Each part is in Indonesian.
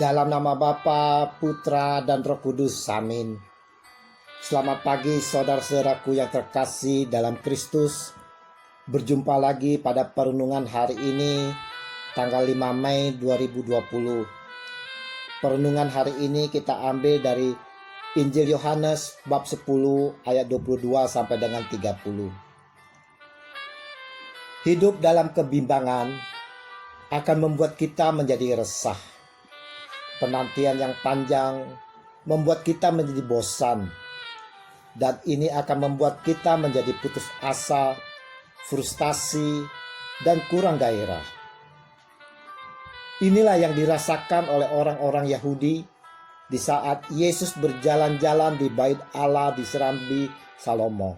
Dalam nama Bapa, Putra, dan Roh Kudus. Amin. Selamat pagi saudara-saudaraku yang terkasih dalam Kristus. Berjumpa lagi pada perenungan hari ini, tanggal 5 Mei 2020. Perenungan hari ini kita ambil dari Injil Yohanes bab 10 ayat 22 sampai dengan 30. Hidup dalam kebimbangan akan membuat kita menjadi resah. Penantian yang panjang membuat kita menjadi bosan, dan ini akan membuat kita menjadi putus asa, frustasi, dan kurang gairah. Inilah yang dirasakan oleh orang-orang Yahudi di saat Yesus berjalan-jalan di Bait Allah di Serambi Salomo.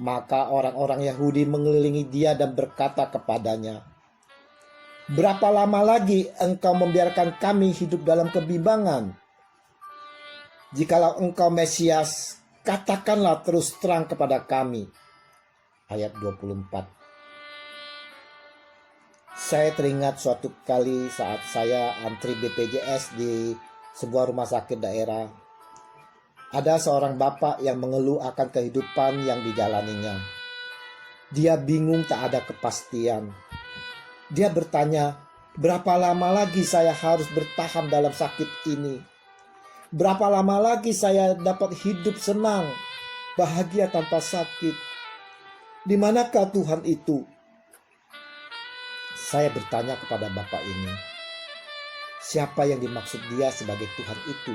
Maka orang-orang Yahudi mengelilingi dia dan berkata kepadanya, "Berapa lama lagi engkau membiarkan kami hidup dalam kebimbangan? Jikalau engkau Mesias, katakanlah terus terang kepada kami." Ayat 24. Saya teringat suatu kali saat saya antri BPJS di sebuah rumah sakit daerah. Ada seorang bapak yang mengeluh akan kehidupan yang dijalaninya. Dia bingung, tak ada kepastian. Dia bertanya, "Berapa lama lagi saya harus bertahan dalam sakit ini? Berapa lama lagi saya dapat hidup senang, bahagia tanpa sakit? Di manakah Tuhan itu?" Saya bertanya kepada bapak ini, siapa yang dimaksud dia sebagai Tuhan itu?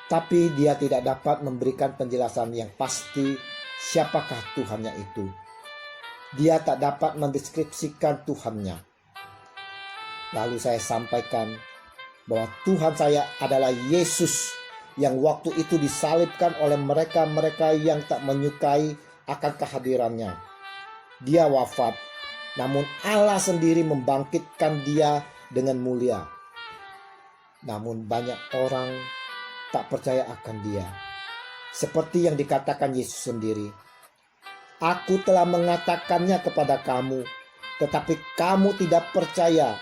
Tapi dia tidak dapat memberikan penjelasan yang pasti siapakah Tuhannya itu. Dia tak dapat mendeskripsikan Tuhannya. Lalu saya sampaikan bahwa Tuhan saya adalah Yesus yang waktu itu disalibkan oleh mereka-mereka yang tak menyukai akan kehadirannya. Dia wafat, namun Allah sendiri membangkitkan dia dengan mulia. Namun banyak orang tak percaya akan dia. Seperti yang dikatakan Yesus sendiri, "Aku telah mengatakannya kepada kamu, tetapi kamu tidak percaya.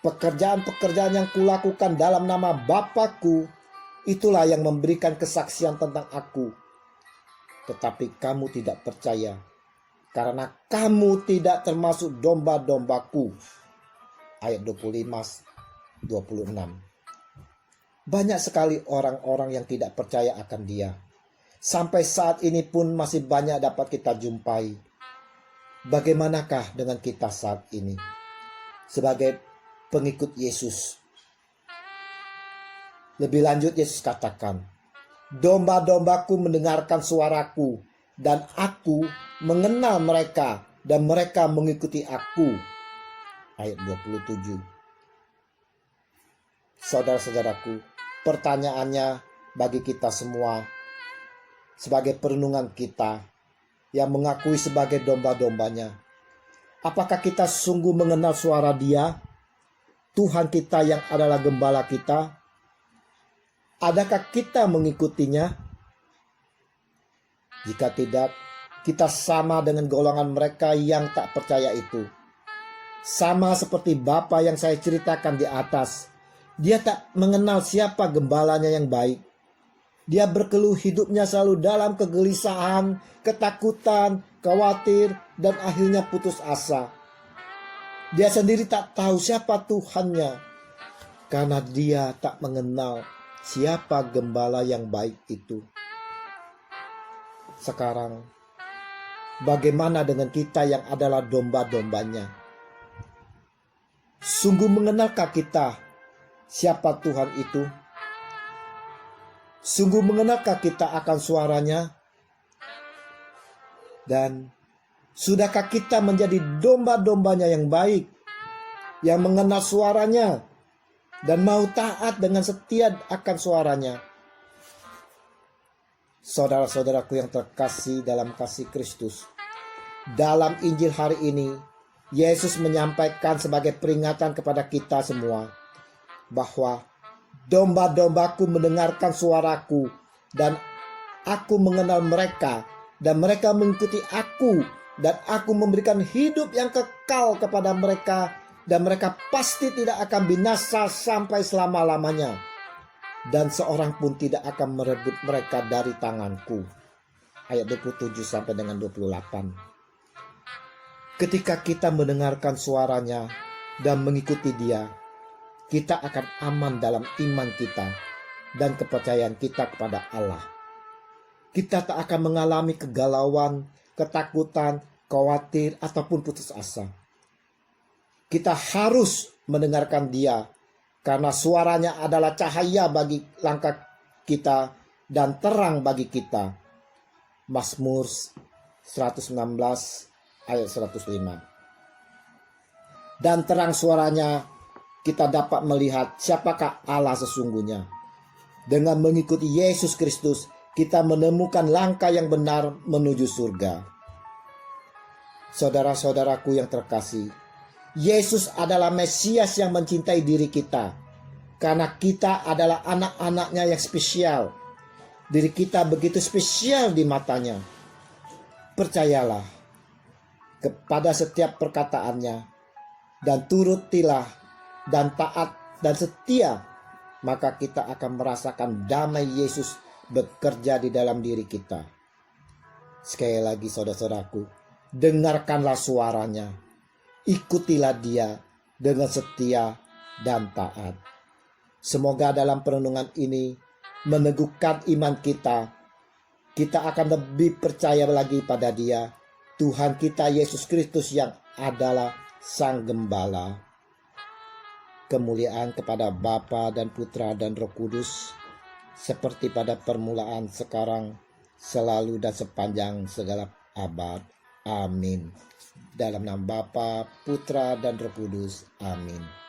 Pekerjaan-pekerjaan yang kulakukan dalam nama Bapa-Ku, itulah yang memberikan kesaksian tentang Aku. Tetapi kamu tidak percaya, karena kamu tidak termasuk domba-domba-Ku." Ayat 25-26. Banyak sekali orang-orang yang tidak percaya akan dia. Sampai saat ini pun masih banyak dapat kita jumpai. Bagaimanakah dengan kita saat ini sebagai pengikut Yesus? Lebih lanjut Yesus katakan, "Domba-dombaku mendengarkan suaraku, dan aku mengenal mereka, dan mereka mengikuti aku." Ayat 27. Saudara-saudaraku, pertanyaannya bagi kita semua sebagai perenungan kita yang mengakui sebagai domba-dombanya, apakah kita sungguh mengenal suara Dia, Tuhan kita yang adalah gembala kita? Adakah kita mengikutinya? Jika tidak, kita sama dengan golongan mereka yang tak percaya itu. Sama seperti Bapa yang saya ceritakan di atas. Dia tak mengenal siapa gembalanya yang baik. Dia berkeluh hidupnya selalu dalam kegelisahan, ketakutan, khawatir, dan akhirnya putus asa. Dia sendiri tak tahu siapa Tuhannya, karena dia tak mengenal siapa gembala yang baik itu. Sekarang, bagaimana dengan kita yang adalah domba-dombanya? Sungguh mengenalkah kita siapa Tuhan itu? Sungguh mengenalkah kita akan suaranya? Dan sudahkah kita menjadi domba-dombanya yang baik, yang mengenal suaranya dan mau taat dengan setia akan suaranya? Saudara-saudaraku yang terkasih dalam kasih Kristus, dalam Injil hari ini, Yesus menyampaikan sebagai peringatan kepada kita semua bahwa domba-dombaku mendengarkan suaraku, dan aku mengenal mereka, dan mereka mengikuti aku, dan aku memberikan hidup yang kekal kepada mereka, dan mereka pasti tidak akan binasa sampai selama-lamanya, dan seorang pun tidak akan merebut mereka dari tanganku. Ayat 27 sampai dengan 28. Ketika kita mendengarkan suaranya dan mengikuti dia, kita akan aman dalam iman kita dan kepercayaan kita kepada Allah. Kita tak akan mengalami kegalauan, ketakutan, khawatir, ataupun putus asa. Kita harus mendengarkan dia, karena suaranya adalah cahaya bagi langkah kita dan terang bagi kita. Mazmur 116 ayat 105. Dan terang suaranya kita dapat melihat siapakah Allah sesungguhnya. Dengan mengikuti Yesus Kristus, kita menemukan langkah yang benar menuju surga. Saudara-saudaraku yang terkasih, Yesus adalah Mesias yang mencintai diri kita, karena kita adalah anak-anaknya yang spesial. Diri kita begitu spesial di matanya. Percayalah kepada setiap perkataannya, dan turutilah dan taat dan setia, maka kita akan merasakan damai Yesus bekerja di dalam diri kita. Sekali lagi saudara-saudaraku, dengarkanlah suaranya, ikutilah dia dengan setia dan taat. Semoga dalam perenungan ini meneguhkan iman kita. Kita akan lebih percaya lagi pada dia, Tuhan kita Yesus Kristus yang adalah Sang Gembala. Kemuliaan kepada Bapa dan Putra dan Roh Kudus, seperti pada permulaan, sekarang, selalu, dan sepanjang segala abad. Amin. Dalam nama Bapa, Putra, dan Roh Kudus. Amin.